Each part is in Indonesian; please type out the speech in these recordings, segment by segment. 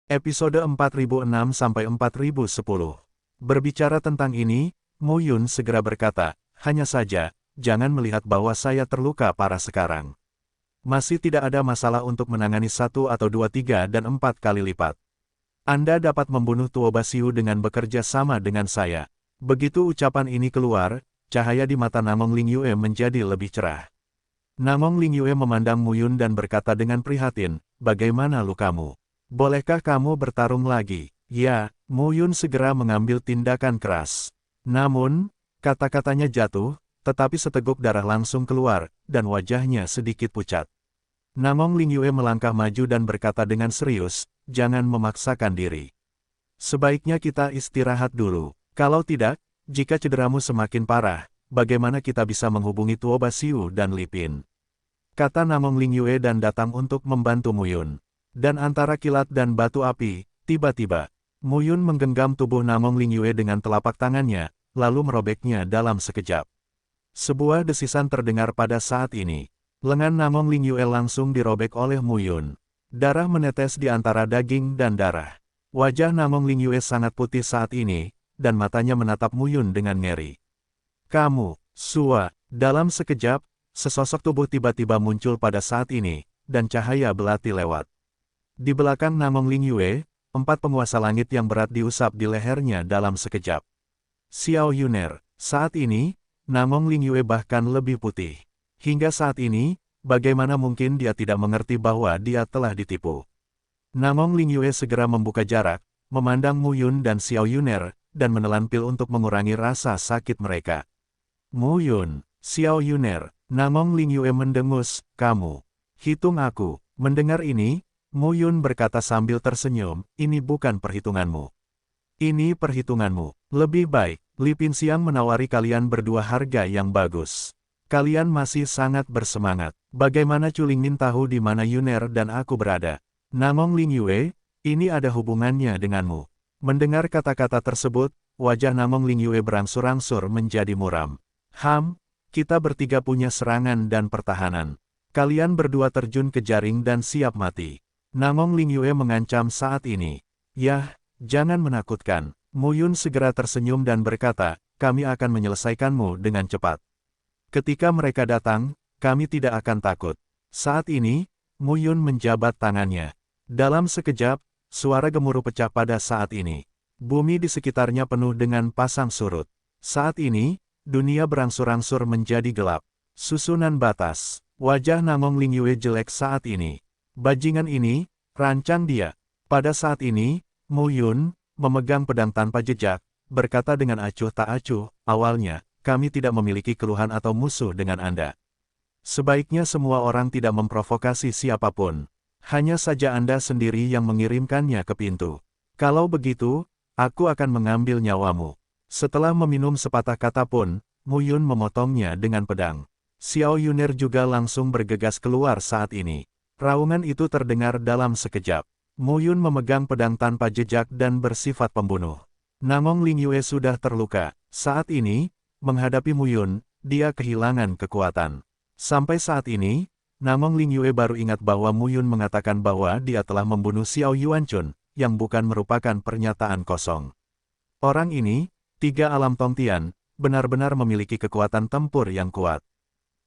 Episode 4006-4010. Berbicara tentang ini, Mu Yun segera berkata, hanya saja, jangan melihat bahwa saya terluka parah sekarang. Masih tidak ada masalah untuk menangani 1 atau 2, 3 dan 4 kali lipat. Anda dapat membunuh Tuo Basiu dengan bekerja sama dengan saya. Begitu ucapan ini keluar, cahaya di mata Namong Lingyue menjadi lebih cerah. Namong Lingyue memandang Mu Yun dan berkata dengan prihatin, bagaimana lukamu? Bolehkah kamu bertarung lagi? Ya, Mu Yun segera mengambil tindakan keras. Namun, kata-katanya jatuh, tetapi seteguk darah langsung keluar, dan wajahnya sedikit pucat. Namong Lingyue melangkah maju dan berkata dengan serius, jangan memaksakan diri. Sebaiknya kita istirahat dulu. Kalau tidak, jika cederamu semakin parah, bagaimana kita bisa menghubungi Tuo Basiu dan Li Pin? Kata Namong Lingyue dan datang untuk membantu Mu Yun. Dan antara kilat dan batu api, tiba-tiba, Mu Yun menggenggam tubuh Namong Lingyue dengan telapak tangannya, lalu merobeknya dalam sekejap. Sebuah desisan terdengar pada saat ini. Lengan Namong Lingyue langsung dirobek oleh Mu Yun. Darah menetes di antara daging dan darah. Wajah Namong Lingyue sangat putih saat ini, dan matanya menatap Mu Yun dengan ngeri. Kamu, Sua, dalam sekejap, sesosok tubuh tiba-tiba muncul pada saat ini, dan cahaya belati lewat. Di belakang Namong Lingyue, 4 penguasa langit yang berat diusap di lehernya dalam sekejap. Xiao Yuner, saat ini, Namong Lingyue bahkan lebih putih. Hingga saat ini, bagaimana mungkin dia tidak mengerti bahwa dia telah ditipu. Namong Lingyue segera membuka jarak, memandang Mu Yun dan Xiao Yuner, dan menelan pil untuk mengurangi rasa sakit mereka. Mu Yun, Xiao Yuner, Namong Lingyue mendengus, kamu. Hitung aku. Mendengar ini, Mu Yun berkata sambil tersenyum, ini bukan perhitunganmu. Ini perhitunganmu. Lebih baik, Li Pin Xiang menawari kalian berdua harga yang bagus. Kalian masih sangat bersemangat. Bagaimana Chu Lingmin tahu di mana Yuner dan aku berada? Namong Lingyue, ini ada hubungannya denganmu. Mendengar kata-kata tersebut, wajah Namong Lingyue berangsur-angsur menjadi muram. Kita bertiga punya serangan dan pertahanan. Kalian berdua terjun ke jaring dan siap mati. Namong Lingyue mengancam saat ini. Yah, jangan menakutkan. Mu Yun segera tersenyum dan berkata, kami akan menyelesaikanmu dengan cepat. Ketika mereka datang, kami tidak akan takut. Saat ini, Mu Yun menjabat tangannya. Dalam sekejap, suara gemuruh pecah pada saat ini. Bumi di sekitarnya penuh dengan pasang surut. Saat ini, dunia berangsur-angsur menjadi gelap. Susunan batas. Wajah Namong Lingyue jelek saat ini. Bajingan ini, rancang dia. Pada saat ini, Mu Yun, memegang pedang tanpa jejak, berkata dengan acuh tak acuh, awalnya, kami tidak memiliki keluhan atau musuh dengan Anda. Sebaiknya semua orang tidak memprovokasi siapapun. Hanya saja Anda sendiri yang mengirimkannya ke pintu. Kalau begitu, aku akan mengambil nyawamu. Setelah meminum sepatah kata pun, Mu Yun memotongnya dengan pedang. Xiao Yuner juga langsung bergegas keluar saat ini. Raungan itu terdengar dalam sekejap. Mu Yun memegang pedang tanpa jejak dan bersifat pembunuh. Namong Lingyue sudah terluka. Saat ini, menghadapi Mu Yun, dia kehilangan kekuatan. Sampai saat ini, Namong Lingyue baru ingat bahwa Mu Yun mengatakan bahwa dia telah membunuh Xiao Yuanchun, yang bukan merupakan pernyataan kosong. Orang ini, 3 alam Tongtian, benar-benar memiliki kekuatan tempur yang kuat.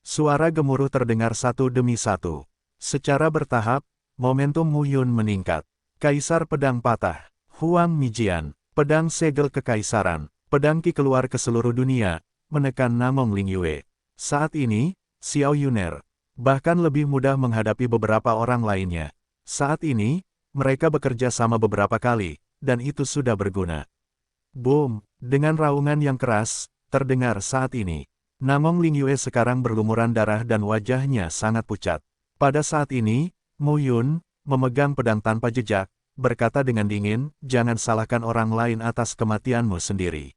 Suara gemuruh terdengar satu demi satu. Secara bertahap, momentum Mu Yun meningkat. Kaisar Pedang Patah, Huang Mijian, pedang segel kekaisaran, pedang Qi keluar ke seluruh dunia, menekan Namong Lingyue. Saat ini, Xiao Yuner, bahkan lebih mudah menghadapi beberapa orang lainnya. Saat ini, mereka bekerja sama beberapa kali, dan itu sudah berguna. Boom, dengan raungan yang keras, terdengar saat ini. Namong Lingyue sekarang berlumuran darah dan wajahnya sangat pucat. Pada saat ini, Mu Yun, memegang pedang tanpa jejak, berkata dengan dingin, jangan salahkan orang lain atas kematianmu sendiri.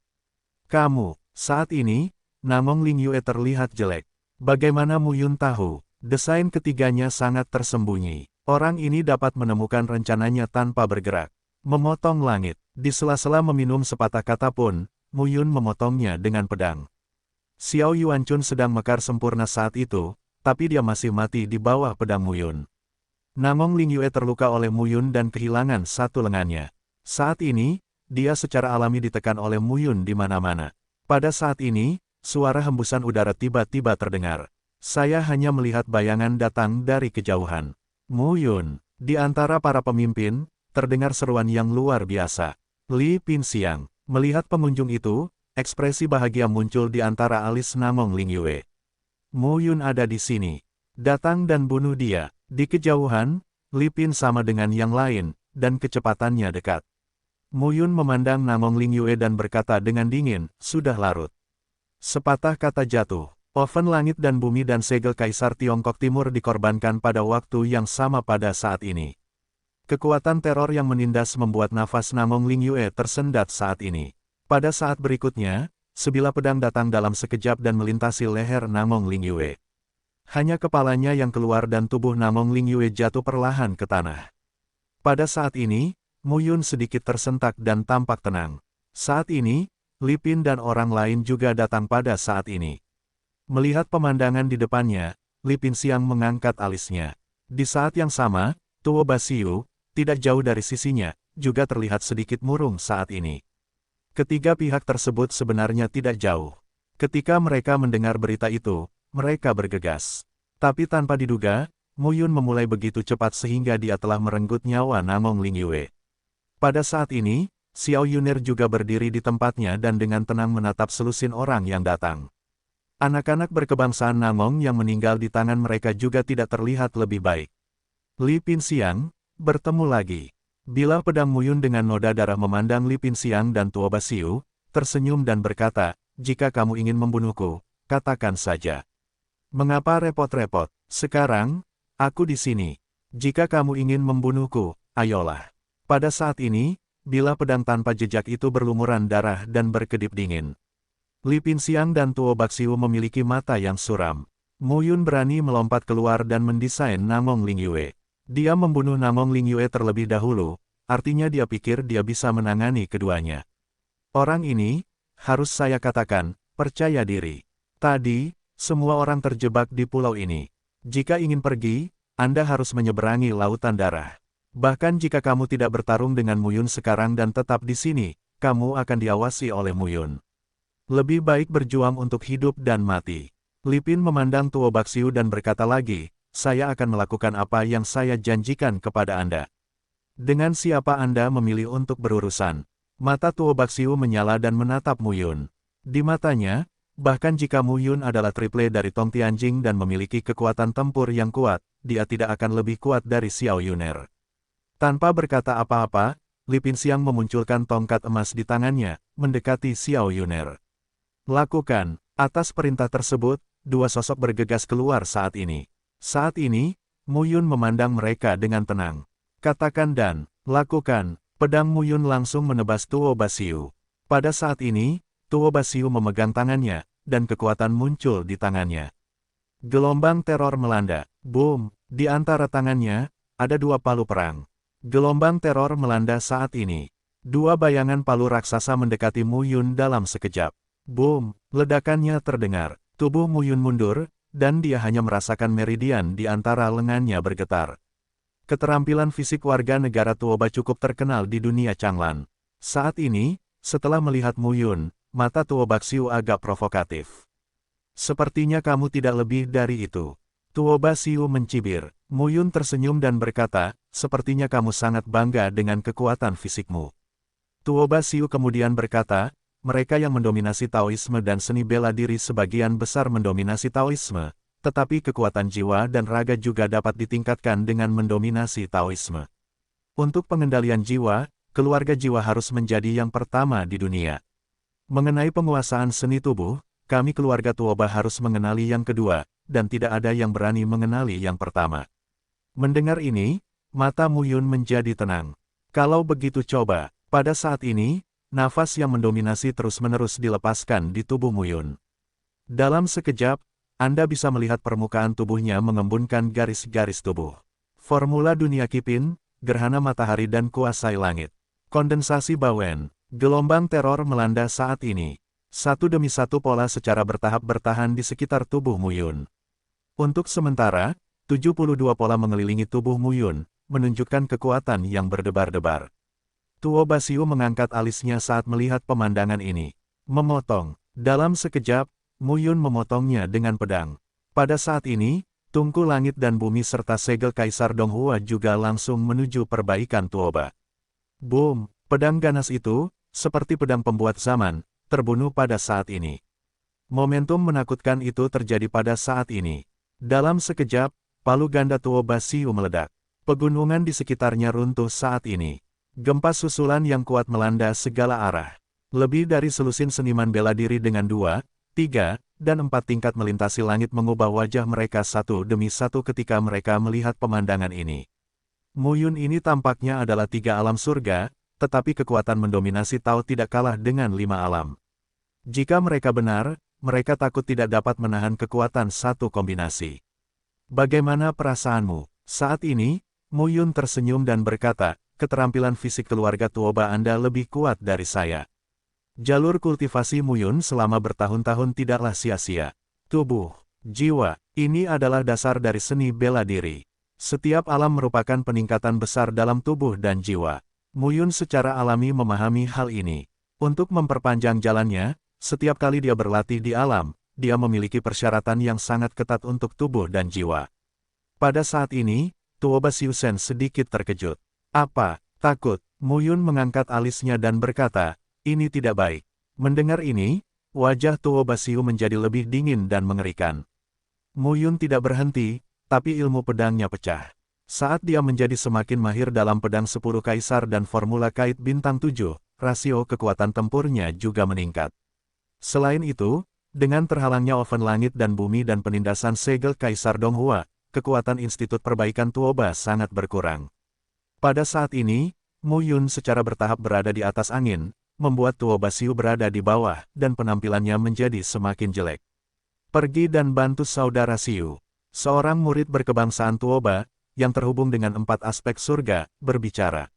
Kamu, saat ini, Namong Lingyue terlihat jelek. Bagaimana Mu Yun tahu? Desain ketiganya sangat tersembunyi. Orang ini dapat menemukan rencananya tanpa bergerak. Memotong langit. Di sela-sela meminum sepatah kata pun, Mu Yun memotongnya dengan pedang. Xiao Yuanchun sedang mekar sempurna saat itu, tapi dia masih mati di bawah pedang Mu Yun. Namong Lingyue terluka oleh Muyun dan kehilangan satu lengannya. Saat ini, dia secara alami ditekan oleh Muyun di mana-mana. Pada saat ini, suara hembusan udara tiba-tiba terdengar. Saya hanya melihat bayangan datang dari kejauhan. Muyun, di antara para pemimpin, terdengar seruan yang luar biasa. Li Pinxiang, melihat pengunjung itu, ekspresi bahagia muncul di antara alis Namong Lingyue. Muyun ada di sini. Datang dan bunuh dia. Di kejauhan, Li Pin sama dengan yang lain, dan kecepatannya dekat. Muyun memandang Namong Lingyue dan berkata dengan dingin, sudah larut. Sepatah kata jatuh. Oven langit dan bumi dan segel Kaisar Tiongkok Timur dikorbankan pada waktu yang sama pada saat ini. Kekuatan teror yang menindas membuat nafas Namong Lingyue tersendat saat ini. Pada saat berikutnya, sebilah pedang datang dalam sekejap dan melintasi leher Namong Lingyue. Hanya kepalanya yang keluar dan tubuh Namong Lingyue jatuh perlahan ke tanah. Pada saat ini, Muyun sedikit tersentak dan tampak tenang. Saat ini, Li Pin dan orang lain juga datang pada saat ini. Melihat pemandangan di depannya, Li Pinxiang mengangkat alisnya. Di saat yang sama, Tuo Basiu, tidak jauh dari sisinya, juga terlihat sedikit murung saat ini. Ketiga pihak tersebut sebenarnya tidak jauh. Ketika mereka mendengar berita itu, mereka bergegas. Tapi tanpa diduga, Muyun memulai begitu cepat sehingga dia telah merenggut nyawa Namong Lingyue. Pada saat ini, Xiao Yun'er juga berdiri di tempatnya dan dengan tenang menatap selusin orang yang datang. Anak-anak berkebangsaan Namong yang meninggal di tangan mereka juga tidak terlihat lebih baik. Li Pinxiang, bertemu lagi. Bilah pedang Muyun dengan noda darah memandang Li Pinxiang dan Tuo Basiu, tersenyum dan berkata, jika kamu ingin membunuhku, katakan saja. Mengapa repot-repot? Sekarang, aku di sini. Jika kamu ingin membunuhku, ayolah. Pada saat ini, bilah pedang tanpa jejak itu berlumuran darah dan berkedip dingin. Li Pinxiang dan Tuo Basiu memiliki mata yang suram. Muyun berani melompat keluar dan mendesain Namong Lingyue. Dia membunuh Namong Lingyue terlebih dahulu, artinya dia pikir dia bisa menangani keduanya. Orang ini, harus saya katakan, percaya diri. Tadi, semua orang terjebak di pulau ini. Jika ingin pergi, Anda harus menyeberangi lautan darah. Bahkan jika kamu tidak bertarung dengan Muyun sekarang dan tetap di sini, kamu akan diawasi oleh Muyun. Lebih baik berjuang untuk hidup dan mati. Li Pin memandang Tuo Basiu dan berkata lagi, saya akan melakukan apa yang saya janjikan kepada Anda. Dengan siapa Anda memilih untuk berurusan? Mata Tuo Basiu menyala dan menatap Muyun. Di matanya, bahkan jika Muyun adalah triple dari Tong Tianjing dan memiliki kekuatan tempur yang kuat, dia tidak akan lebih kuat dari Xiao Yun'er. Tanpa berkata apa-apa, Li Pinxiang memunculkan tongkat emas di tangannya, mendekati Xiao Yun'er. Lakukan. Atas perintah tersebut, dua sosok bergegas keluar saat ini. Saat ini, Muyun memandang mereka dengan tenang. Katakan dan lakukan. Pedang Muyun langsung menebas Tuo Basiu. Pada saat ini, Tuo Basiu memegang tangannya, dan kekuatan muncul di tangannya. Gelombang teror melanda. Boom! Di antara tangannya, ada dua palu perang. Gelombang teror melanda saat ini. Dua bayangan palu raksasa mendekati Muyun dalam sekejap. Boom! Ledakannya terdengar. Tubuh Muyun mundur, dan dia hanya merasakan meridian di antara lengannya bergetar. Keterampilan fisik warga negara Tuoba cukup terkenal di dunia Changlan. Saat ini, setelah melihat Muyun, mata Tuo Basiu agak provokatif. Sepertinya kamu tidak lebih dari itu. Tuo Basiu mencibir. Muyun tersenyum dan berkata, sepertinya kamu sangat bangga dengan kekuatan fisikmu. Tuo Basiu kemudian berkata, mereka yang mendominasi Taoisme dan seni bela diri sebagian besar mendominasi Taoisme, tetapi kekuatan jiwa dan raga juga dapat ditingkatkan dengan mendominasi Taoisme. Untuk pengendalian jiwa, keluarga jiwa harus menjadi yang pertama di dunia. Mengenai penguasaan seni tubuh, kami keluarga Tuoba harus mengenali yang kedua, dan tidak ada yang berani mengenali yang pertama. Mendengar ini, mata Muyun menjadi tenang. Kalau begitu coba, pada saat ini, nafas yang mendominasi terus-menerus dilepaskan di tubuh Muyun. Dalam sekejap, Anda bisa melihat permukaan tubuhnya mengembunkan garis-garis tubuh. Formula dunia Kipin, gerhana matahari dan kuasai langit. Kondensasi Bawen, gelombang teror melanda saat ini. Satu demi satu pola secara bertahap bertahan di sekitar tubuh Muyun. Untuk sementara, 72 pola mengelilingi tubuh Mu Yun, menunjukkan kekuatan yang berdebar-debar. Tuo Basiu mengangkat alisnya saat melihat pemandangan ini. Memotong. Dalam sekejap, Mu Yun memotongnya dengan pedang. Pada saat ini, tungku langit dan bumi serta segel Kaisar Donghua juga langsung menuju perbaikan Tuoba. Boom! Pedang ganas itu, seperti pedang pembuat zaman, terbunuh pada saat ini. Momentum menakutkan itu terjadi pada saat ini. Dalam sekejap, palu ganda Tuo Basiu meledak. Pegunungan di sekitarnya runtuh saat ini. Gempa susulan yang kuat melanda segala arah. Lebih dari selusin seniman bela diri dengan 2, 3, dan 4 tingkat melintasi langit mengubah wajah mereka satu demi satu ketika mereka melihat pemandangan ini. Mu Yun ini tampaknya adalah 3 alam surga, tetapi kekuatan mendominasi Tao tidak kalah dengan 5 alam. Jika mereka benar, mereka takut tidak dapat menahan kekuatan satu kombinasi. Bagaimana perasaanmu? Saat ini, Mu Yun tersenyum dan berkata, keterampilan fisik keluarga Tuoba Anda lebih kuat dari saya. Jalur kultivasi Mu Yun selama bertahun-tahun tidaklah sia-sia. Tubuh, jiwa, ini adalah dasar dari seni bela diri. Setiap alam merupakan peningkatan besar dalam tubuh dan jiwa. Mu Yun secara alami memahami hal ini. Untuk memperpanjang jalannya, setiap kali dia berlatih di alam, dia memiliki persyaratan yang sangat ketat untuk tubuh dan jiwa. Pada saat ini, Tuo Basiu Sen sedikit terkejut. Apa? Takut? Mu Yun mengangkat alisnya dan berkata, ini tidak baik. Mendengar ini, wajah Tuo Basiu menjadi lebih dingin dan mengerikan. Mu Yun tidak berhenti, tapi ilmu pedangnya pecah. Saat dia menjadi semakin mahir dalam pedang 10 kaisar dan formula kait bintang 7, rasio kekuatan tempurnya juga meningkat. Selain itu, dengan terhalangnya oven langit dan bumi dan penindasan segel Kaisar Donghua, kekuatan Institut Perbaikan Tuoba sangat berkurang. Pada saat ini, Mu Yun secara bertahap berada di atas angin, membuat Tuo Basiu berada di bawah, dan penampilannya menjadi semakin jelek. Pergi dan bantu saudara Siu. Seorang murid berkebangsaan Tuoba, yang terhubung dengan 4 aspek surga, berbicara.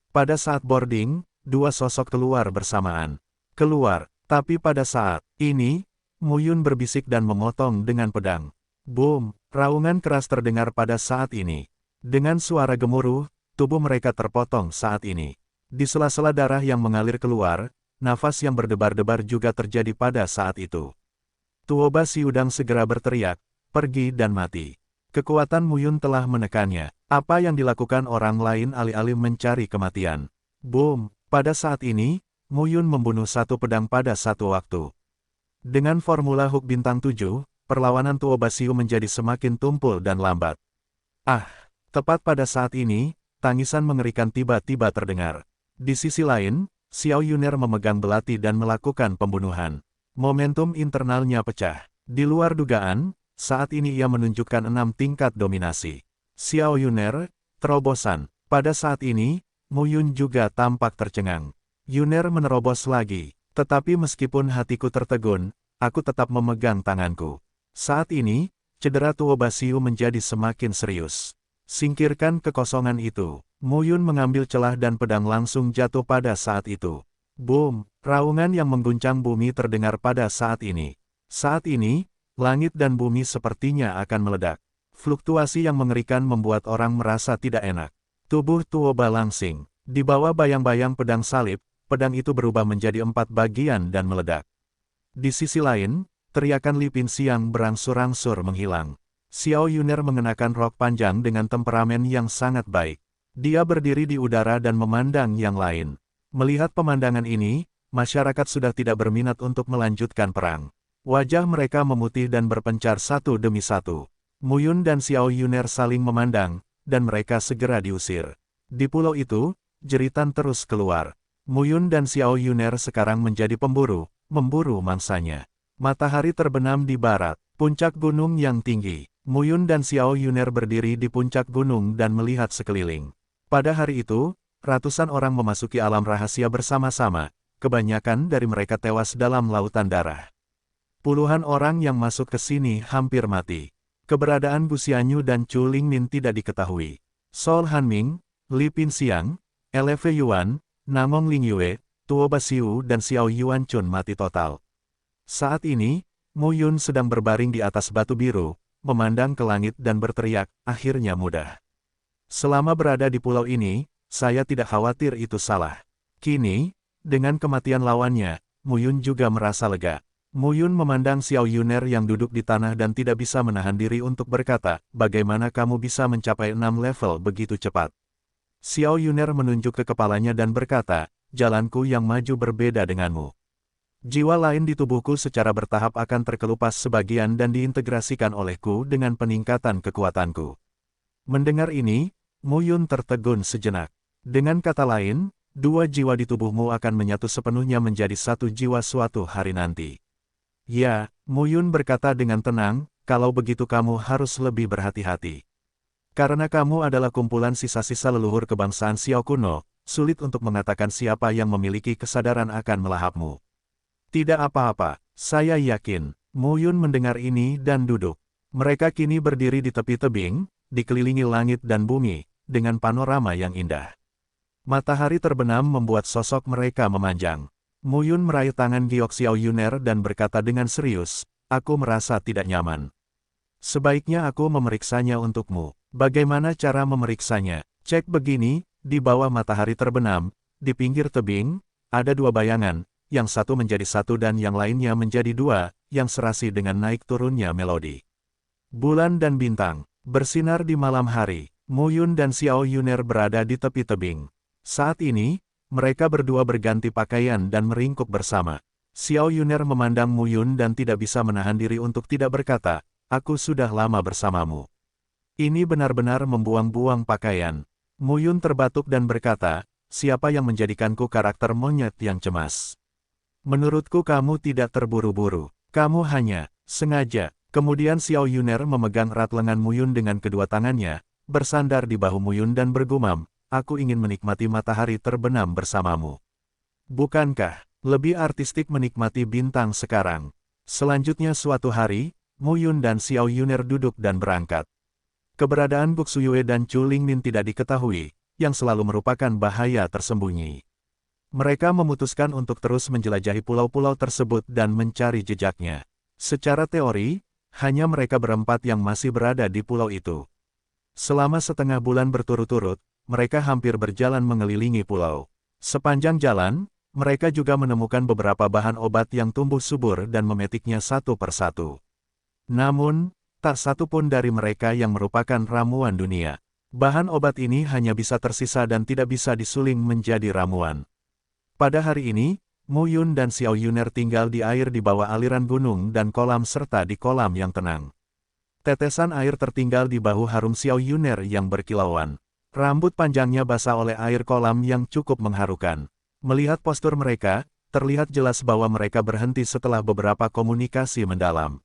Pada saat boarding, 2 sosok keluar bersamaan. Keluar, tapi pada saat ini, Mu Yun berbisik dan memotong dengan pedang. Boom! Raungan keras terdengar pada saat ini. Dengan suara gemuruh, tubuh mereka terpotong saat ini. Di sela-sela darah yang mengalir keluar, nafas yang berdebar-debar juga terjadi pada saat itu. Tuo Basiu segera berteriak, pergi dan mati. Kekuatan Mu Yun telah menekannya. Apa yang dilakukan orang lain alih-alih mencari kematian. Boom! Pada saat ini, Mu Yun membunuh satu pedang pada satu waktu. Dengan formula hook bintang 7, perlawanan Tuo Basiu menjadi semakin tumpul dan lambat. Ah! Tepat pada saat ini, tangisan mengerikan tiba-tiba terdengar. Di sisi lain, Xiao Yuner memegang belati dan melakukan pembunuhan. Momentum internalnya pecah. Di luar dugaan, saat ini ia menunjukkan 6 tingkat dominasi. Xiao Yuner, terobosan. Pada saat ini, Mu Yun juga tampak tercengang. Yuner menerobos lagi. Tetapi meskipun hatiku tertegun, aku tetap memegang tanganku. Saat ini, cedera Tuo Basiu menjadi semakin serius. Singkirkan kekosongan itu. Mu Yun mengambil celah dan pedang langsung jatuh pada saat itu. Boom! Raungan yang mengguncang bumi terdengar pada saat ini. Saat ini, langit dan bumi sepertinya akan meledak. Fluktuasi yang mengerikan membuat orang merasa tidak enak. Tubuh Tuoba langsing. Di bawah bayang-bayang pedang salib, pedang itu berubah menjadi 4 bagian dan meledak. Di sisi lain, teriakan Li Pinxiang berangsur-angsur menghilang. Xiao Yuner mengenakan rok panjang dengan temperamen yang sangat baik. Dia berdiri di udara dan memandang yang lain. Melihat pemandangan ini, masyarakat sudah tidak berminat untuk melanjutkan perang. Wajah mereka memutih dan berpencar satu demi satu. Mu Yun dan Xiao Yuner saling memandang, dan mereka segera diusir. Di pulau itu, jeritan terus keluar. Mu Yun dan Xiao Yuner sekarang menjadi pemburu, memburu mangsanya. Matahari terbenam di barat, puncak gunung yang tinggi. Mu Yun dan Xiao Yuner berdiri di puncak gunung dan melihat sekeliling. Pada hari itu, ratusan orang memasuki alam rahasia bersama-sama, kebanyakan dari mereka tewas dalam lautan darah. Puluhan orang yang masuk ke sini hampir mati. Keberadaan Bu Xianyu dan Chu Lingmin tidak diketahui. Sol Hanming, Li Pinxiang, Eleve Yuan, Namong Lingyue, Tuo Basiu dan Xiao Yuan Chun mati total. Saat ini, Mu Yun sedang berbaring di atas batu biru, memandang ke langit dan berteriak, akhirnya mudah. Selama berada di pulau ini, saya tidak khawatir itu salah. Kini, dengan kematian lawannya, Mu Yun juga merasa lega. Mu Yun memandang Xiao Yuner yang duduk di tanah dan tidak bisa menahan diri untuk berkata, bagaimana kamu bisa mencapai 6 level begitu cepat? Xiao Yuner menunjuk ke kepalanya dan berkata, jalanku yang maju berbeda denganmu. Jiwa lain di tubuhku secara bertahap akan terkelupas sebagian dan diintegrasikan olehku dengan peningkatan kekuatanku. Mendengar ini, Mu Yun tertegun sejenak. Dengan kata lain, dua jiwa di tubuhmu akan menyatu sepenuhnya menjadi satu jiwa suatu hari nanti. Ya, Mu Yun berkata dengan tenang, kalau begitu kamu harus lebih berhati-hati. Karena kamu adalah kumpulan sisa-sisa leluhur kebangsaan Xiao kuno, sulit untuk mengatakan siapa yang memiliki kesadaran akan melahapmu. Tidak apa-apa, saya yakin. Mu Yun mendengar ini dan duduk. Mereka kini berdiri di tepi tebing, dikelilingi langit dan bumi, dengan panorama yang indah. Matahari terbenam membuat sosok mereka memanjang. Mu Yun meraih tangan Giok Xiao Yuner dan berkata dengan serius, aku merasa tidak nyaman. Sebaiknya aku memeriksanya untukmu. Bagaimana cara memeriksanya? Cek begini, di bawah matahari terbenam, di pinggir tebing, ada dua bayangan, yang satu menjadi satu dan yang lainnya menjadi dua, yang serasi dengan naik turunnya melodi. Bulan dan bintang, bersinar di malam hari. Mu Yun dan Xiao Yuner berada di tepi tebing. Saat ini, mereka berdua berganti pakaian dan meringkuk bersama. Xiao Yuner memandang Mu Yun dan tidak bisa menahan diri untuk tidak berkata, aku sudah lama bersamamu. Ini benar-benar membuang-buang pakaian. Mu Yun terbatuk dan berkata, siapa yang menjadikanku karakter monyet yang cemas? Menurutku kamu tidak terburu-buru. Kamu hanya sengaja. Kemudian Xiao Yuner memegang erat lengan Mu Yun dengan kedua tangannya, bersandar di bahu Mu Yun dan bergumam, aku ingin menikmati matahari terbenam bersamamu. Bukankah lebih artistik menikmati bintang sekarang? Selanjutnya suatu hari, Mu Yun dan Xiao Yuner duduk dan berangkat. Keberadaan Bok Suyue dan Chu Lingmin tidak diketahui, yang selalu merupakan bahaya tersembunyi. Mereka memutuskan untuk terus menjelajahi pulau-pulau tersebut dan mencari jejaknya. Secara teori, hanya mereka berempat yang masih berada di pulau itu. Selama setengah bulan berturut-turut, mereka hampir berjalan mengelilingi pulau. Sepanjang jalan, mereka juga menemukan beberapa bahan obat yang tumbuh subur dan memetiknya satu persatu. Namun, tak satu pun dari mereka yang merupakan ramuan dunia. Bahan obat ini hanya bisa tersisa dan tidak bisa disuling menjadi ramuan. Pada hari ini, Mu Yun dan Xiao Yuner tinggal di air di bawah aliran gunung dan kolam serta di kolam yang tenang. Tetesan air tertinggal di bahu harum Xiao Yuner yang berkilauan. Rambut panjangnya basah oleh air kolam yang cukup mengharukan. Melihat postur mereka, terlihat jelas bahwa mereka berhenti setelah beberapa komunikasi mendalam.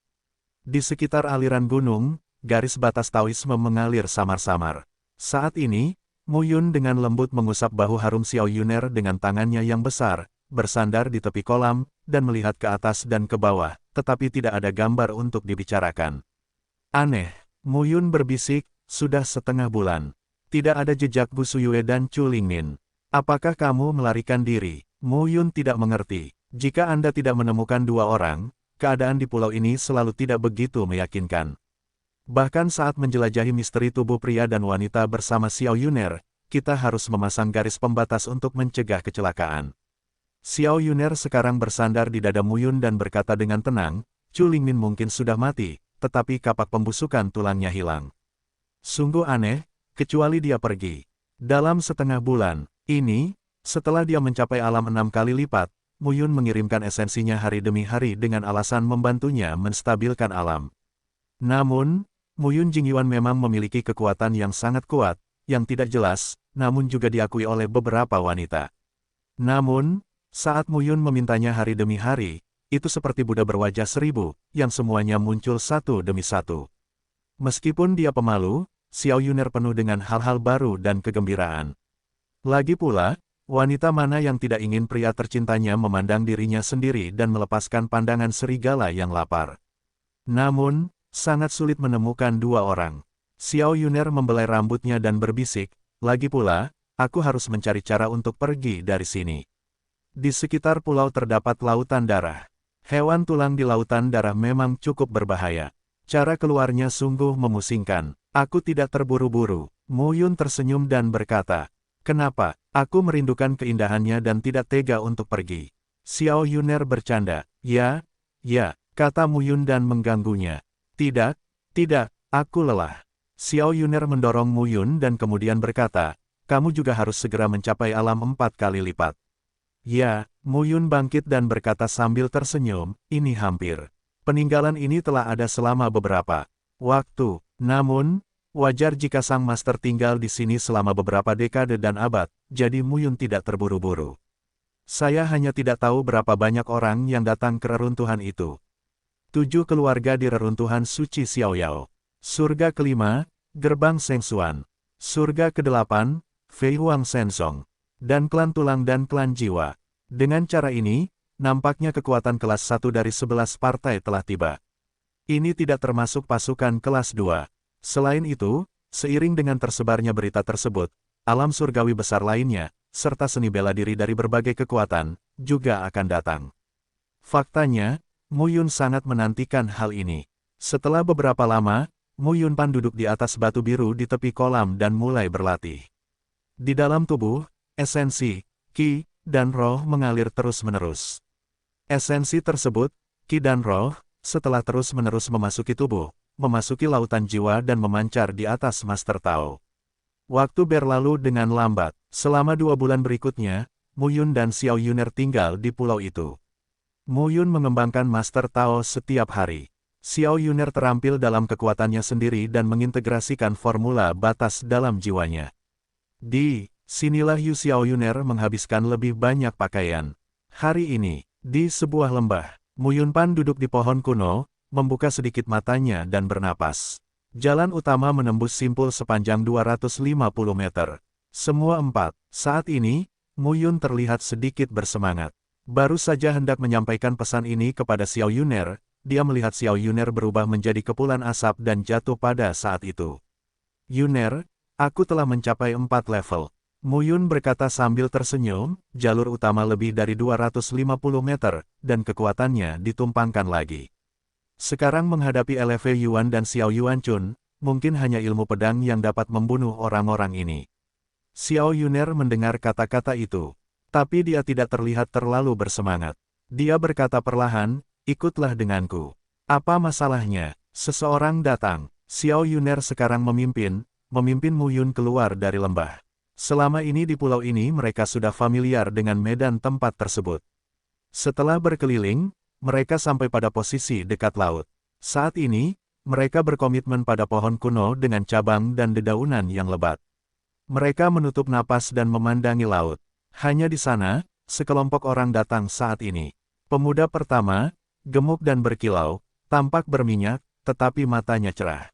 Di sekitar aliran gunung, garis batas Taoisme mengalir samar-samar. Saat ini, Mu Yun dengan lembut mengusap bahu harum Xiao Yuner dengan tangannya yang besar, bersandar di tepi kolam, dan melihat ke atas dan ke bawah, tetapi tidak ada gambar untuk dibicarakan. Aneh, Mu Yun berbisik, sudah setengah bulan. Tidak ada jejak Bu Suyue dan Chu Lingmin. Apakah kamu melarikan diri? Mu Yun tidak mengerti. Jika Anda tidak menemukan dua orang, keadaan di pulau ini selalu tidak begitu meyakinkan. Bahkan saat menjelajahi misteri tubuh pria dan wanita bersama Xiao Yuner, kita harus memasang garis pembatas untuk mencegah kecelakaan. Xiao Yuner sekarang bersandar di dada Mu Yun dan berkata dengan tenang, Chu Lingmin mungkin sudah mati, tetapi kapak pembusukan tulangnya hilang. Sungguh aneh, kecuali dia pergi. Dalam setengah bulan ini, setelah dia mencapai alam 6 kali lipat, Mu Yun mengirimkan esensinya hari demi hari dengan alasan membantunya menstabilkan alam. Namun, Mu Yun Jingyuan memang memiliki kekuatan yang sangat kuat, yang tidak jelas, namun juga diakui oleh beberapa wanita. Namun, saat Mu Yun memintanya hari demi hari, itu seperti Buddha berwajah 1000, yang semuanya muncul satu demi satu. Meskipun dia pemalu, Xiao Yuner penuh dengan hal-hal baru dan kegembiraan. Lagi pula, wanita mana yang tidak ingin pria tercintanya memandang dirinya sendiri dan melepaskan pandangan serigala yang lapar. Namun, sangat sulit menemukan dua orang. Xiao Yuner membelai rambutnya dan berbisik, lagi pula, aku harus mencari cara untuk pergi dari sini. Di sekitar pulau terdapat lautan darah. Hewan tulang di lautan darah memang cukup berbahaya. Cara keluarnya sungguh memusingkan. Aku tidak terburu-buru. Mu Yun tersenyum dan berkata, kenapa? Aku merindukan keindahannya dan tidak tega untuk pergi. Xiao Yuner bercanda. Ya, kata Mu Yun dan mengganggunya. Tidak, aku lelah. Xiao Yuner mendorong Mu Yun dan kemudian berkata, kamu juga harus segera mencapai alam 4 kali lipat. Ya, Mu Yun bangkit dan berkata sambil tersenyum, ini hampir. Peninggalan ini telah ada selama beberapa waktu. Namun, wajar jika sang master tinggal di sini selama beberapa dekade dan abad, jadi Mu Yun tidak terburu-buru. Saya hanya tidak tahu berapa banyak orang yang datang ke reruntuhan itu. 7 keluarga di reruntuhan suci Xiaoyao. Surga kelima, Gerbang Sengsuan. Surga ke-8, Fei Huang Shenzong. Dan klan tulang dan klan jiwa. Dengan cara ini, nampaknya kekuatan kelas 1 dari 11 partai telah tiba. Ini tidak termasuk pasukan kelas 2. Selain itu, seiring dengan tersebarnya berita tersebut, alam surgawi besar lainnya, serta seni bela diri dari berbagai kekuatan, juga akan datang. Faktanya, Mu Yun sangat menantikan hal ini. Setelah beberapa lama, Mu Yun Pan duduk di atas batu biru di tepi kolam dan mulai berlatih. Di dalam tubuh, esensi, Qi, dan roh mengalir terus-menerus. Esensi tersebut, Qi dan roh, setelah terus-menerus memasuki tubuh, memasuki lautan jiwa dan memancar di atas Master Tao. Waktu berlalu dengan lambat. Selama 2 bulan berikutnya, Mu Yun dan Xiao Yuner tinggal di pulau itu. Mu Yun mengembangkan Master Tao setiap hari. Xiao Yuner terampil dalam kekuatannya sendiri dan mengintegrasikan formula batas dalam jiwanya. Di sinilah Xiao Yuner menghabiskan lebih banyak pakaian. Hari ini, di sebuah lembah, Mu Yun Pan duduk di pohon kuno, membuka sedikit matanya dan bernapas. Jalan utama menembus simpul sepanjang 250 meter. Semua 4. Saat ini, Mu Yun terlihat sedikit bersemangat. Baru saja hendak menyampaikan pesan ini kepada Xiao Yuner, dia melihat Xiao Yuner berubah menjadi kepulan asap dan jatuh pada saat itu. Yuner, aku telah mencapai 4 level. Mu Yun berkata sambil tersenyum, jalur utama lebih dari 250 meter, dan kekuatannya ditumpangkan lagi. Sekarang menghadapi LV Yuan dan Xiao Yuanchun, mungkin hanya ilmu pedang yang dapat membunuh orang-orang ini. Xiao Yuner mendengar kata-kata itu, tapi dia tidak terlihat terlalu bersemangat. Dia berkata perlahan, ikutlah denganku. Apa masalahnya? Seseorang datang. Xiao Yuner sekarang memimpin Mu Yun keluar dari lembah. Selama ini di pulau ini mereka sudah familiar dengan medan tempat tersebut. Setelah berkeliling, mereka sampai pada posisi dekat laut. Saat ini, mereka berkomitmen pada pohon kuno dengan cabang dan dedaunan yang lebat. Mereka menutup napas dan memandangi laut. Hanya di sana, sekelompok orang datang saat ini. Pemuda pertama, gemuk dan berkilau, tampak berminyak, tetapi matanya cerah.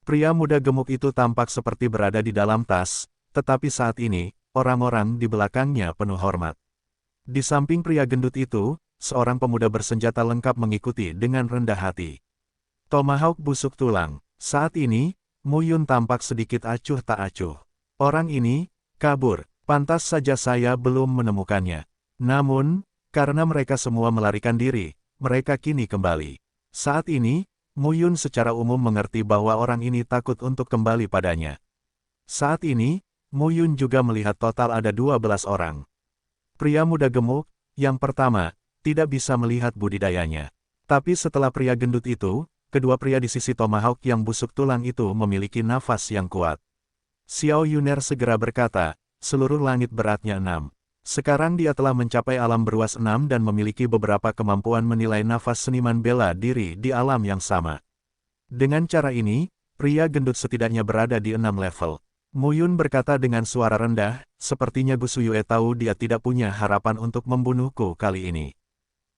Pria muda gemuk itu tampak seperti berada di dalam tas, tetapi saat ini, orang-orang di belakangnya penuh hormat. Di samping pria gendut itu, seorang pemuda bersenjata lengkap mengikuti dengan rendah hati. Tomahawk busuk tulang. Saat ini, Mu Yun tampak sedikit acuh tak acuh. Orang ini, kabur. Pantas saja saya belum menemukannya. Namun, karena mereka semua melarikan diri, mereka kini kembali. Saat ini, Mu Yun secara umum mengerti bahwa orang ini takut untuk kembali padanya. Saat ini, Mu Yun juga melihat total ada 12 orang. Pria muda gemuk, yang pertama, tidak bisa melihat budidayanya. Tapi setelah pria gendut itu, kedua pria di sisi Tomahawk yang busuk tulang itu memiliki nafas yang kuat. Xiao Yuner segera berkata, seluruh langit beratnya 6. Sekarang dia telah mencapai alam beruas 6 dan memiliki beberapa kemampuan menilai nafas seniman bela diri di alam yang sama. Dengan cara ini, pria gendut setidaknya berada di 6 level. Mu Yun berkata dengan suara rendah, sepertinya Gu Suyue tahu dia tidak punya harapan untuk membunuhku kali ini.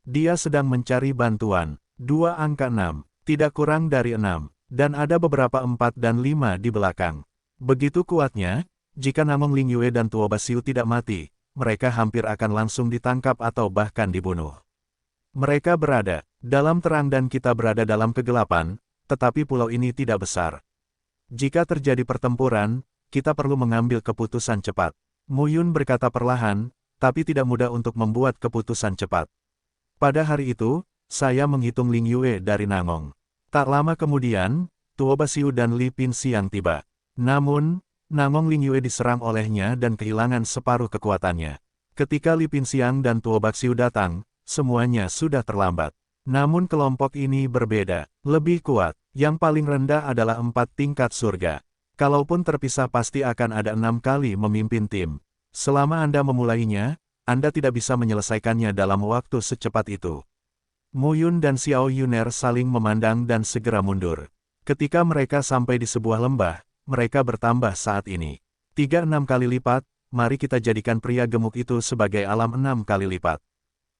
Dia sedang mencari bantuan. 2 angka 6, tidak kurang dari 6, dan ada beberapa 4 dan 5 di belakang. Begitu kuatnya, jika Namong Ling Yue dan Tuo Basiu tidak mati, mereka hampir akan langsung ditangkap atau bahkan dibunuh. Mereka berada dalam terang dan kita berada dalam kegelapan, tetapi pulau ini tidak besar. Jika terjadi pertempuran, kita perlu mengambil keputusan cepat. Mu Yun berkata perlahan, tapi tidak mudah untuk membuat keputusan cepat. Pada hari itu, saya menghitung Ling Yue dari Nangong. Tak lama kemudian, Tuo Basiu dan Li Pinxiang tiba. Namun, Nangong Lingyue diserang olehnya dan kehilangan separuh kekuatannya. Ketika Li Pinxiang dan Tuo Basiu datang, semuanya sudah terlambat. Namun kelompok ini berbeda, lebih kuat. Yang paling rendah adalah 4 tingkat surga. Kalaupun terpisah pasti akan ada 6 kali memimpin tim. Selama Anda memulainya, Anda tidak bisa menyelesaikannya dalam waktu secepat itu. Mu Yun dan Xiao Yuner saling memandang dan segera mundur. Ketika mereka sampai di sebuah lembah, mereka bertambah saat ini. 36 kali lipat, mari kita jadikan pria gemuk itu sebagai alam 6 kali lipat.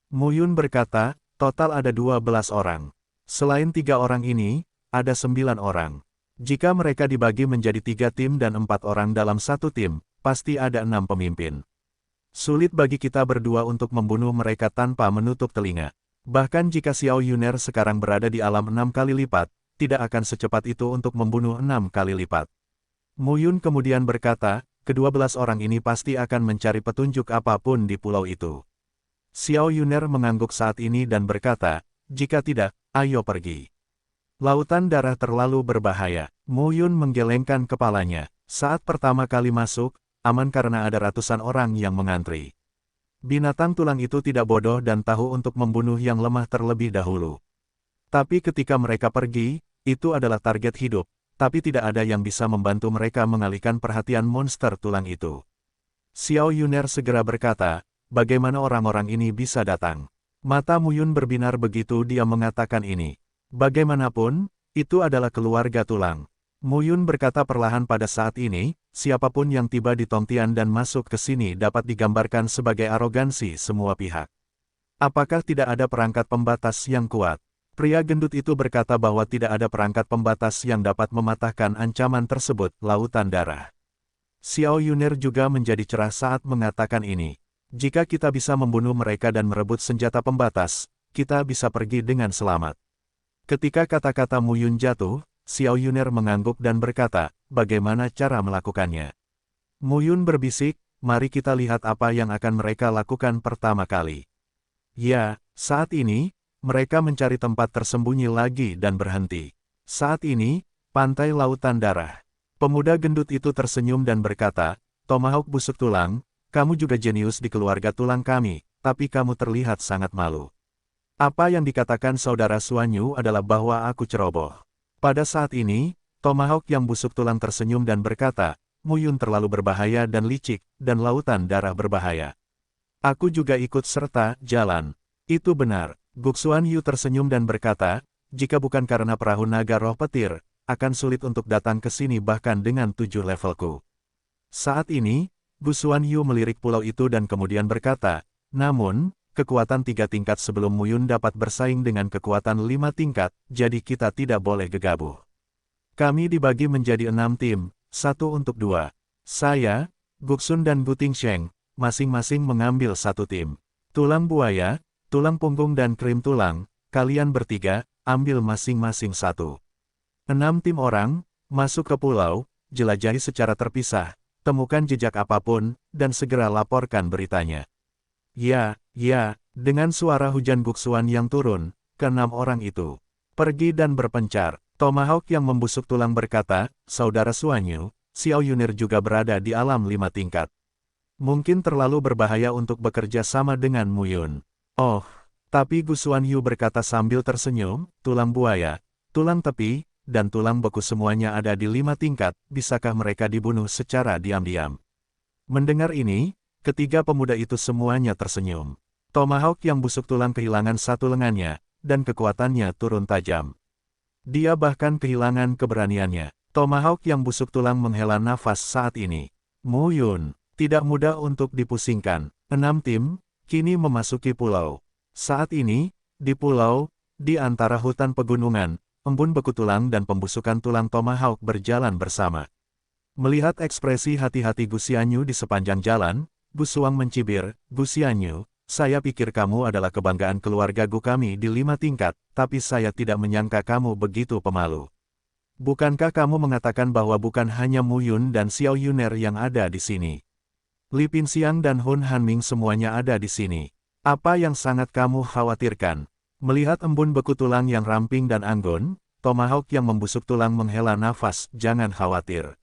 Mu Yun berkata, total ada 12 orang. Selain 3 orang ini, ada 9 orang. Jika mereka dibagi menjadi 3 tim dan 4 orang dalam satu tim, pasti ada 6 pemimpin. Sulit bagi kita berdua untuk membunuh mereka tanpa menutup telinga. Bahkan jika Xiao Yuner sekarang berada di alam 6 kali lipat, tidak akan secepat itu untuk membunuh 6 kali lipat. Mu Yun kemudian berkata, ke-12 orang ini pasti akan mencari petunjuk apapun di pulau itu. Xiao Yuner mengangguk saat ini dan berkata, jika tidak, ayo pergi. Lautan darah terlalu berbahaya. Mu Yun menggelengkan kepalanya. Saat pertama kali masuk, aman karena ada ratusan orang yang mengantri. Binatang tulang itu tidak bodoh dan tahu untuk membunuh yang lemah terlebih dahulu. Tapi ketika mereka pergi, itu adalah target hidup, tapi tidak ada yang bisa membantu mereka mengalihkan perhatian monster tulang itu. Xiao Yuner segera berkata, bagaimana orang-orang ini bisa datang? Mata Mu Yun berbinar begitu dia mengatakan ini. Bagaimanapun, itu adalah keluarga tulang. Mu Yun berkata perlahan pada saat ini, siapapun yang tiba di Tongtian dan masuk ke sini dapat digambarkan sebagai arogansi semua pihak. Apakah tidak ada perangkat pembatas yang kuat? Pria gendut itu berkata bahwa tidak ada perangkat pembatas yang dapat mematahkan ancaman tersebut, lautan darah. Xiao Yuner juga menjadi cerah saat mengatakan ini. Jika kita bisa membunuh mereka dan merebut senjata pembatas, kita bisa pergi dengan selamat. Ketika kata-kata Mu Yun jatuh, Xiao Yuner mengangguk dan berkata, bagaimana cara melakukannya? Mu Yun berbisik, mari kita lihat apa yang akan mereka lakukan pertama kali. Ya, saat ini, mereka mencari tempat tersembunyi lagi dan berhenti. Saat ini, pantai lautan darah. Pemuda gendut itu tersenyum dan berkata, Tomahawk busuk tulang, kamu juga jenius di keluarga tulang kami, tapi kamu terlihat sangat malu. Apa yang dikatakan saudara Suanyu adalah bahwa aku ceroboh. Pada saat ini, Tomahawk yang busuk tulang tersenyum dan berkata, Mu Yun terlalu berbahaya dan licik, dan lautan darah berbahaya. Aku juga ikut serta, jalan. Itu benar. Guksuan Yu tersenyum dan berkata, jika bukan karena perahu naga roh petir, akan sulit untuk datang ke sini bahkan dengan 7 levelku. Saat ini, Guksuan Yu melirik pulau itu dan kemudian berkata, namun, kekuatan 3 tingkat sebelum Mu Yun dapat bersaing dengan kekuatan 5 tingkat, jadi kita tidak boleh gegabah. Kami dibagi menjadi 6 tim, 1 untuk 2. Saya, Guksun dan Gu Tingsheng, masing-masing mengambil 1 tim. Tulang buaya, tulang punggung dan krim tulang, kalian bertiga, ambil masing-masing 1. 6 tim orang, masuk ke pulau, jelajahi secara terpisah, temukan jejak apapun, dan segera laporkan beritanya. Ya, dengan suara hujan Guksuan yang turun, ke-6 orang itu pergi dan berpencar. Tomahawk yang membusuk tulang berkata, saudara Suanyu, Xiao Yuner juga berada di alam 5 tingkat. Mungkin terlalu berbahaya untuk bekerja sama dengan Mu Yun. Oh, tapi Guksuan Yu berkata sambil tersenyum, tulang buaya, tulang tepi, dan tulang beku semuanya ada di 5 tingkat, bisakah mereka dibunuh secara diam-diam? Mendengar ini, ketiga pemuda itu semuanya tersenyum. Tomahawk yang busuk tulang kehilangan 1 lengannya, dan kekuatannya turun tajam. Dia bahkan kehilangan keberaniannya. Tomahawk yang busuk tulang menghela nafas saat ini. Mu Yun, tidak mudah untuk dipusingkan. 6 tim, kini memasuki pulau. Saat ini, di pulau, di antara hutan pegunungan, embun beku tulang dan pembusukan tulang Tomahawk berjalan bersama. Melihat ekspresi hati-hati Gu Xianyu di sepanjang jalan, Gu Suang mencibir, Gu Xianyu, saya pikir kamu adalah kebanggaan keluarga Gu kami di 5 tingkat, tapi saya tidak menyangka kamu begitu pemalu. Bukankah kamu mengatakan bahwa bukan hanya Mu Yun dan Xiao Yuner yang ada di sini? Li Pinxiang dan Hun Hanming semuanya ada di sini. Apa yang sangat kamu khawatirkan? Melihat embun beku tulang yang ramping dan anggun, Tomahawk yang membusuk tulang menghela nafas, jangan khawatir.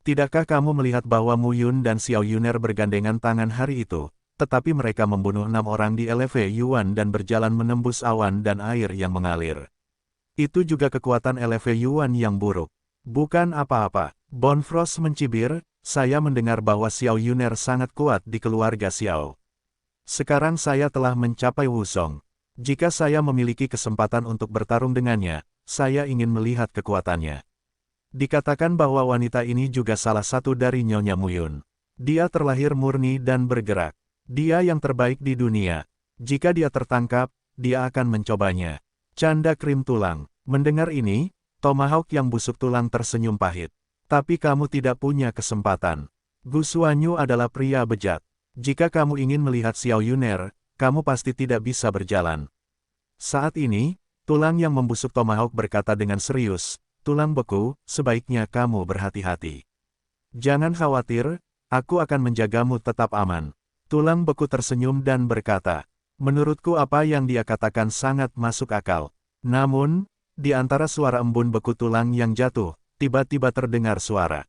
Tidakkah kamu melihat bahwa Mu Yun dan Xiao Yuner bergandengan tangan hari itu, tetapi mereka membunuh 6 orang di LV Yuan dan berjalan menembus awan dan air yang mengalir. Itu juga kekuatan LV Yuan yang buruk. Bukan apa-apa. Bonfrost mencibir, saya mendengar bahwa Xiao Yuner sangat kuat di keluarga Xiao. Sekarang saya telah mencapai Wusong. Jika saya memiliki kesempatan untuk bertarung dengannya, saya ingin melihat kekuatannya. Dikatakan bahwa wanita ini juga salah satu dari Nyonya Mu Yun. Dia terlahir murni dan bergerak. Dia yang terbaik di dunia. Jika dia tertangkap, dia akan mencobanya. Canda krim tulang. Mendengar ini, Tomahawk yang busuk tulang tersenyum pahit. Tapi kamu tidak punya kesempatan. Gu Xuanyu adalah pria bejat. Jika kamu ingin melihat Xiao Yuner, kamu pasti tidak bisa berjalan. Saat ini, tulang yang membusuk Tomahawk berkata dengan serius, tulang beku, sebaiknya kamu berhati-hati. Jangan khawatir, aku akan menjagamu tetap aman. Tulang beku tersenyum dan berkata, menurutku apa yang dia katakan sangat masuk akal. Namun, di antara suara embun beku tulang yang jatuh, tiba-tiba terdengar suara.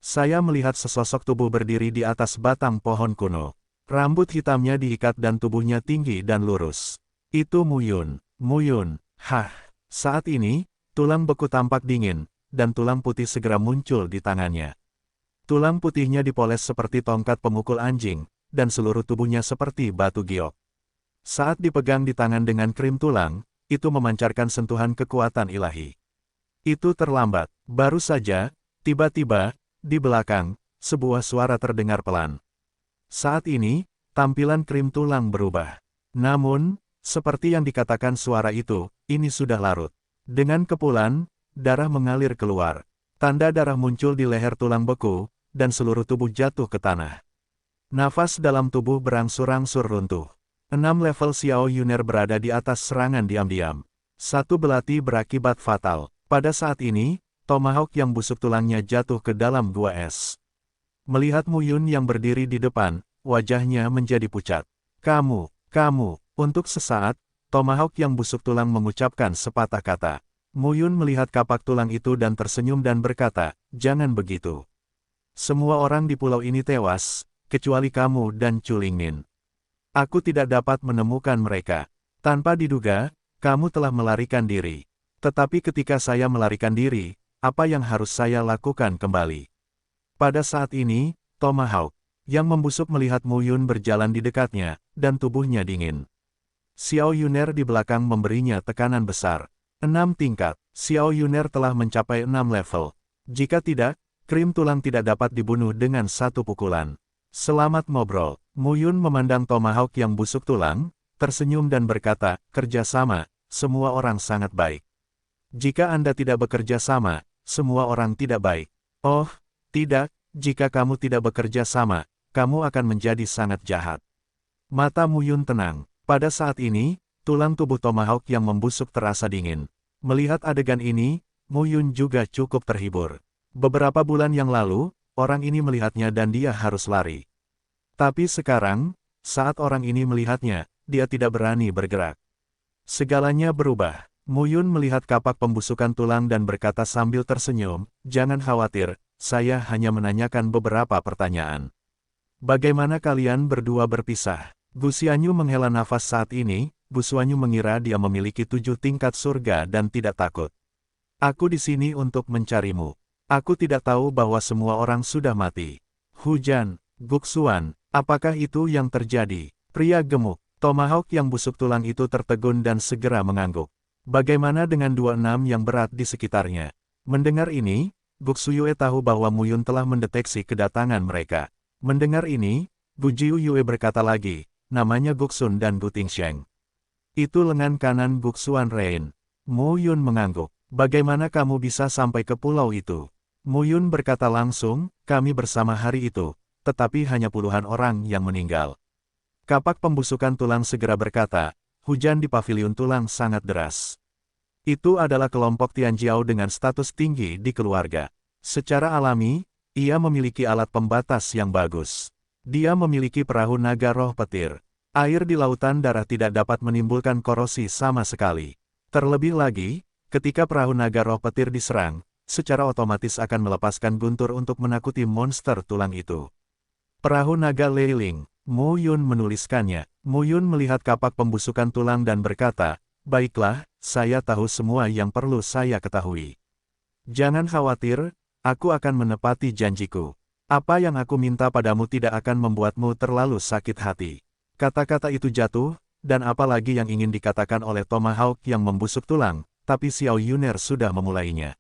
Saya melihat sesosok tubuh berdiri di atas batang pohon kuno. Rambut hitamnya diikat dan tubuhnya tinggi dan lurus. Itu Mu Yun. Mu Yun. Hah. Saat ini, tulang beku tampak dingin, dan tulang putih segera muncul di tangannya. Tulang putihnya dipoles seperti tongkat pemukul anjing, dan seluruh tubuhnya seperti batu giok. Saat dipegang di tangan dengan krim tulang, itu memancarkan sentuhan kekuatan ilahi. Itu terlambat. Baru saja, tiba-tiba, di belakang, sebuah suara terdengar pelan. Saat ini, tampilan krim tulang berubah. Namun, seperti yang dikatakan suara itu, ini sudah larut. Dengan kepulan, darah mengalir keluar. Tanda darah muncul di leher tulang beku, dan seluruh tubuh jatuh ke tanah. Nafas dalam tubuh berangsur-angsur runtuh. 6 level Xiao Yuner berada di atas serangan diam-diam. Satu belati berakibat fatal. Pada saat ini, Tomahawk yang busuk tulangnya jatuh ke dalam gua es. Melihat Mu Yun yang berdiri di depan, wajahnya menjadi pucat. Kamu. Untuk sesaat, Tomahawk yang busuk tulang mengucapkan sepatah kata. Mu Yun melihat kapak tulang itu dan tersenyum dan berkata, jangan begitu. Semua orang di pulau ini tewas, kecuali kamu dan Chu Lingmin. Aku tidak dapat menemukan mereka. Tanpa diduga, kamu telah melarikan diri. Tetapi ketika saya melarikan diri, apa yang harus saya lakukan kembali? Pada saat ini, Tomahawk yang membusuk melihat Mu Yun berjalan di dekatnya, dan tubuhnya dingin. Xiao Yuner di belakang memberinya tekanan besar. 6 tingkat. Xiao Yuner telah mencapai 6 level. Jika tidak, krim tulang tidak dapat dibunuh dengan satu pukulan. Selamat ngobrol. Mu Yun memandang Tomahawk yang busuk tulang, tersenyum dan berkata, kerjasama, semua orang sangat baik. Jika Anda tidak bekerja sama, semua orang tidak baik. Oh, tidak, jika kamu tidak bekerja sama, kamu akan menjadi sangat jahat. Mata Mu Yun tenang. Pada saat ini, tulang tubuh Tomahawk yang membusuk terasa dingin. Melihat adegan ini, Mu Yun juga cukup terhibur. Beberapa bulan yang lalu, orang ini melihatnya dan dia harus lari. Tapi sekarang, saat orang ini melihatnya, dia tidak berani bergerak. Segalanya berubah. Mu Yun melihat kapak pembusukan tulang dan berkata sambil tersenyum, jangan khawatir, saya hanya menanyakan beberapa pertanyaan. Bagaimana kalian berdua berpisah? Gu Xuanyu menghela nafas saat ini, Gu Xuanyu mengira dia memiliki 7 tingkat surga dan tidak takut. Aku di sini untuk mencarimu. Aku tidak tahu bahwa semua orang sudah mati. Hujan, Gu Xuan, apakah itu yang terjadi? Pria gemuk, Tomahawk yang busuk tulang itu tertegun dan segera mengangguk. Bagaimana dengan 26 yang berat di sekitarnya? Mendengar ini, Gu Xuyue tahu bahwa Mu Yun telah mendeteksi kedatangan mereka. Mendengar ini, Gu Jiuyue berkata lagi, namanya Gu Xun dan Gu Tingsheng. Itu lengan kanan Gu Xuanrein. Mu Yun mengangguk. Bagaimana kamu bisa sampai ke pulau itu? Mu Yun berkata langsung, kami bersama hari itu, tetapi hanya puluhan orang yang meninggal. Kapak pembusukan tulang segera berkata, hujan di paviliun tulang sangat deras. Itu adalah kelompok Tianjiao dengan status tinggi di keluarga. Secara alami, ia memiliki alat pembatas yang bagus. Dia memiliki perahu naga roh petir. Air di lautan darah tidak dapat menimbulkan korosi sama sekali. Terlebih lagi, Ketika perahu naga roh petir diserang, secara otomatis akan melepaskan guntur untuk menakuti monster tulang itu. Perahu naga Leiling, Mo Yun menuliskannya. Mo Yun melihat kapak pembusukan tulang dan berkata, "Baiklah, saya tahu semua yang perlu saya ketahui. Jangan khawatir, aku akan menepati janjiku. Apa yang aku minta padamu tidak akan membuatmu terlalu sakit hati." Kata-kata itu jatuh, dan apalagi yang ingin dikatakan oleh Tomahawk yang membusuk tulang, tapi Xiao Yuner sudah memulainya.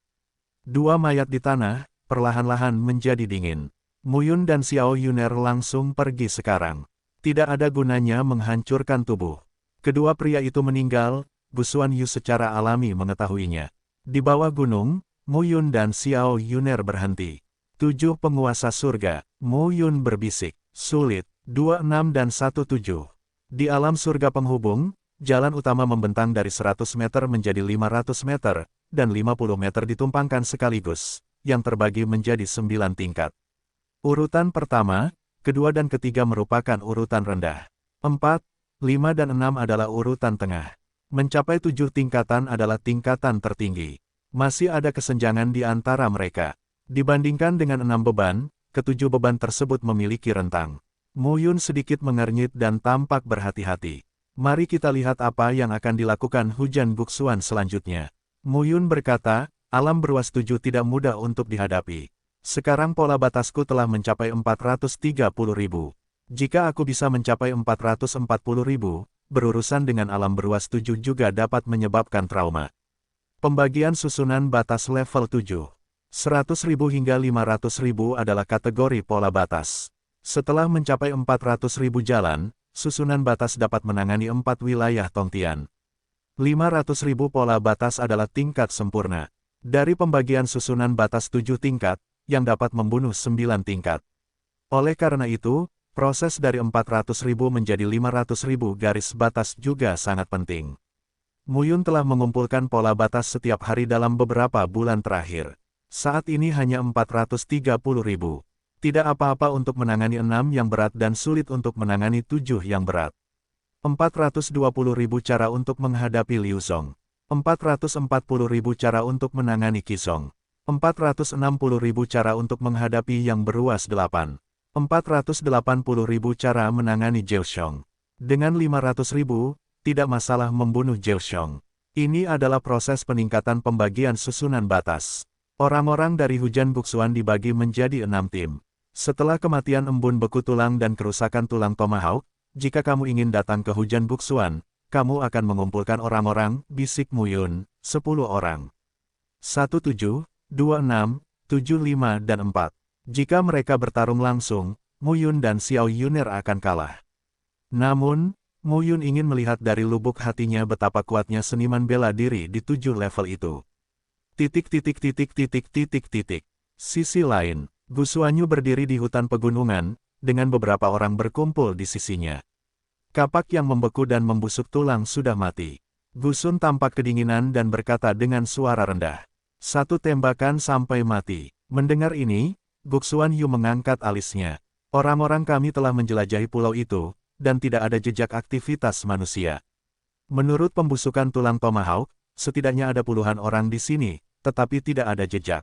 Dua mayat di tanah, perlahan-lahan menjadi dingin. Mo Yun dan Xiao Yuner langsung pergi sekarang. Tidak ada gunanya menghancurkan tubuh. Kedua pria itu meninggal, Bu Xuan Yu secara alami mengetahuinya. Di bawah gunung, Mo Yun dan Xiao Yuner berhenti. 7 penguasa surga, Mo Yun berbisik. Sulit, 26 dan 17. Di alam surga penghubung, jalan utama membentang dari 100 meter menjadi 500 meter, dan 50 meter ditumpangkan sekaligus, yang terbagi menjadi 9 tingkat. Urutan pertama, kedua dan ketiga merupakan urutan rendah. 4, 5 dan 6 adalah urutan tengah. Mencapai 7 tingkatan adalah tingkatan tertinggi. Masih ada kesenjangan di antara mereka. Dibandingkan dengan 6 beban, ketujuh beban tersebut memiliki rentang. Mo Yun sedikit mengernyit dan tampak berhati-hati. Mari kita lihat apa yang akan dilakukan hujan buksuan selanjutnya. Mo Yun berkata, alam beruas 7 tidak mudah untuk dihadapi. Sekarang pola batasku telah mencapai 430.000. Jika aku bisa mencapai 440.000, berurusan dengan alam beruas 7 juga dapat menyebabkan trauma. Pembagian susunan batas level 7. 100.000 hingga 500.000 adalah kategori pola batas. Setelah mencapai 400.000 jalan, susunan batas dapat menangani 4 wilayah Tongtian. 500.000 pola batas adalah tingkat sempurna. Dari pembagian susunan batas 7 tingkat, yang dapat membunuh 9 tingkat. Oleh karena itu, proses dari 400.000 menjadi 500.000 garis batas juga sangat penting. Mo Yun telah mengumpulkan pola batas setiap hari dalam beberapa bulan terakhir. Saat ini hanya 430.000. Tidak apa-apa untuk menangani 6 yang berat dan sulit untuk menangani 7 yang berat. 420.000 cara untuk menghadapi Liu Zong. 440.000 cara untuk menangani Qizong. 460.000 cara untuk menghadapi yang beruas 8. 480.000 cara menangani Zhao Xiong. Dengan 500.000, tidak masalah membunuh Zhao Xiong. Ini adalah proses peningkatan pembagian susunan batas. Orang-orang dari hujan buksuan dibagi menjadi 6 tim. Setelah kematian embun beku tulang dan kerusakan tulang Tomahawk, jika kamu ingin datang ke hujan buksuan, kamu akan mengumpulkan orang-orang, bisik Mo Yun, 10 orang. 17, 26, 75 dan 4. Jika mereka bertarung langsung, Mo Yun dan Xiao Yuner akan kalah. Namun, Mo Yun ingin melihat dari lubuk hatinya betapa kuatnya seniman bela diri di 7 level itu. Sisi lain, Gu Xuanyu berdiri di hutan pegunungan, dengan beberapa orang berkumpul di sisinya. Kapak yang membeku dan membusuk tulang sudah mati. Gu Sun tampak kedinginan dan berkata dengan suara rendah. 1 tembakan sampai mati. Mendengar ini, Gu Xuanyu mengangkat alisnya. Orang-orang kami telah menjelajahi pulau itu, dan tidak ada jejak aktivitas manusia. Menurut pembusukan tulang Tomahawk, setidaknya ada puluhan orang di sini, tetapi tidak ada jejak.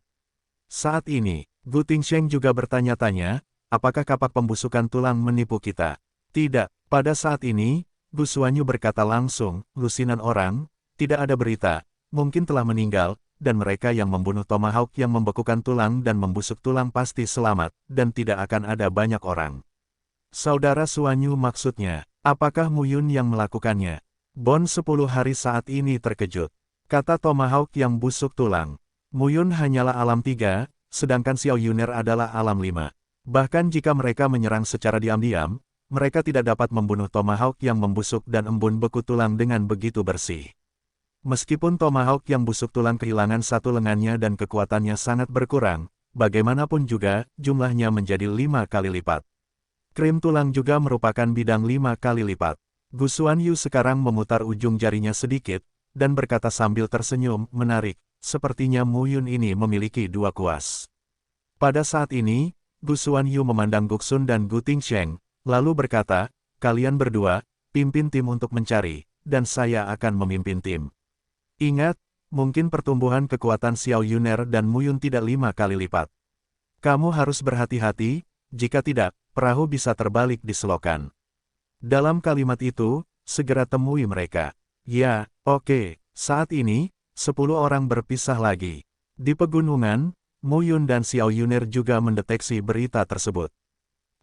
Saat ini, Gu Tingsheng juga bertanya-tanya, apakah kapak pembusukan tulang menipu kita? Tidak, pada saat ini, Gu Xuanyu berkata langsung, lusinan orang, tidak ada berita, mungkin telah meninggal, dan mereka yang membunuh Tomahawk yang membekukan tulang dan membusuk tulang pasti selamat, dan tidak akan ada banyak orang. Saudara Xuanyu maksudnya, apakah Mo Yun yang melakukannya? Bon 10 hari saat ini terkejut. Kata Tomahawk yang busuk tulang. Mo Yun hanyalah alam 3, sedangkan Xiao Yuner adalah alam 5. Bahkan jika mereka menyerang secara diam-diam, mereka tidak dapat membunuh Tomahawk yang membusuk dan embun beku tulang dengan begitu bersih. Meskipun Tomahawk yang busuk tulang kehilangan satu lengannya dan kekuatannya sangat berkurang, bagaimanapun juga, jumlahnya menjadi 5 kali lipat. Krim tulang juga merupakan bidang 5 kali lipat. Gu Xuanyu sekarang memutar ujung jarinya sedikit, dan berkata sambil tersenyum, menarik, sepertinya Mo Yun ini memiliki 2 kuas. Pada saat ini, Gu Xuanyu memandang Gu Sun dan Gu Tingsheng, lalu berkata, kalian berdua, pimpin tim untuk mencari, dan saya akan memimpin tim. Ingat, mungkin pertumbuhan kekuatan Xiao Yuner dan Muyun tidak 5 kali lipat. Kamu harus berhati-hati, jika tidak, perahu bisa terbalik di selokan. Dalam kalimat itu, segera temui mereka. Ya, oke, saat ini, 10 orang berpisah lagi. Di pegunungan, Muyun dan Xiao Yuner juga mendeteksi berita tersebut.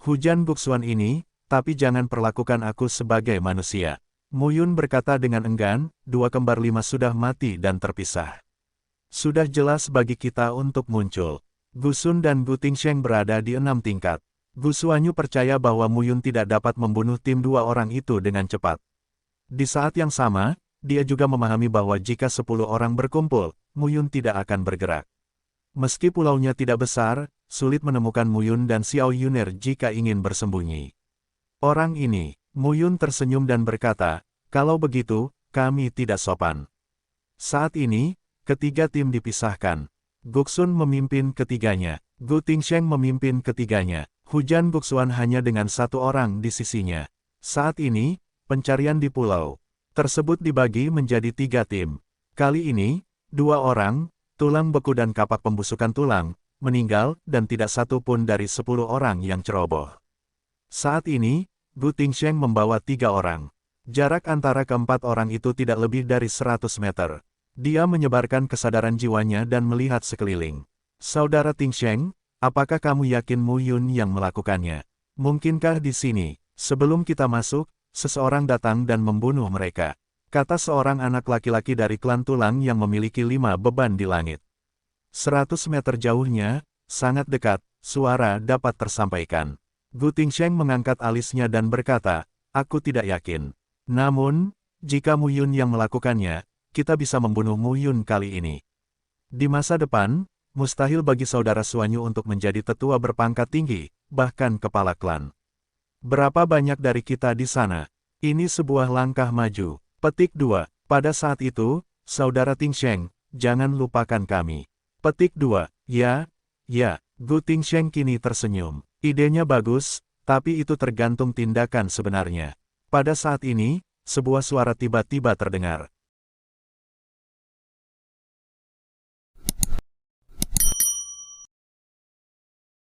Hujan buksuan ini, tapi jangan perlakukan aku sebagai manusia. Muyun berkata dengan enggan, dua kembar 5 sudah mati dan terpisah. Sudah jelas bagi kita untuk muncul. Gu Sun dan Gu Tingsheng berada di 6 tingkat. Gu Suanyu percaya bahwa Muyun tidak dapat membunuh tim 2 orang itu dengan cepat. Di saat yang sama, dia juga memahami bahwa jika 10 orang berkumpul, Muyun tidak akan bergerak. Meski pulaunya tidak besar, sulit menemukan Muyun dan Xiao Yuner jika ingin bersembunyi. Orang ini, Muyun tersenyum dan berkata, kalau begitu, kami tidak sopan. Saat ini, ketiga tim dipisahkan. Guksun memimpin ketiganya, Gu Tingsheng memimpin ketiganya. Hujan buksuan hanya dengan 1 orang di sisinya. Saat ini, pencarian di pulau tersebut dibagi menjadi 3 tim. Kali ini, 2 orang, tulang beku dan kapak pembusukan tulang, meninggal dan tidak satu pun dari 10 orang yang ceroboh. Saat ini, Gu Tingsheng membawa 3 orang. Jarak antara keempat orang itu tidak lebih dari 100 meter. Dia menyebarkan kesadaran jiwanya dan melihat sekeliling. Saudara Tingsheng, apakah kamu yakin Muyun yang melakukannya? Mungkinkah di sini, sebelum kita masuk, seseorang datang dan membunuh mereka? Kata seorang anak laki-laki dari klan tulang yang memiliki 5 beban di langit. 100 meter jauhnya, sangat dekat, suara dapat tersampaikan. Gu Tingsheng mengangkat alisnya dan berkata, aku tidak yakin. Namun, jika Muyun yang melakukannya, kita bisa membunuh Muyun kali ini. Di masa depan, mustahil bagi saudara Suanyu untuk menjadi tetua berpangkat tinggi, bahkan kepala klan. Berapa banyak dari kita di sana? Ini sebuah langkah maju. Petik 2. Pada saat itu, saudara Tingsheng, jangan lupakan kami. Petik 2. Ya, Gu Tingsheng kini tersenyum. Idenya bagus, tapi itu tergantung tindakan sebenarnya. Pada saat ini, sebuah suara tiba-tiba terdengar.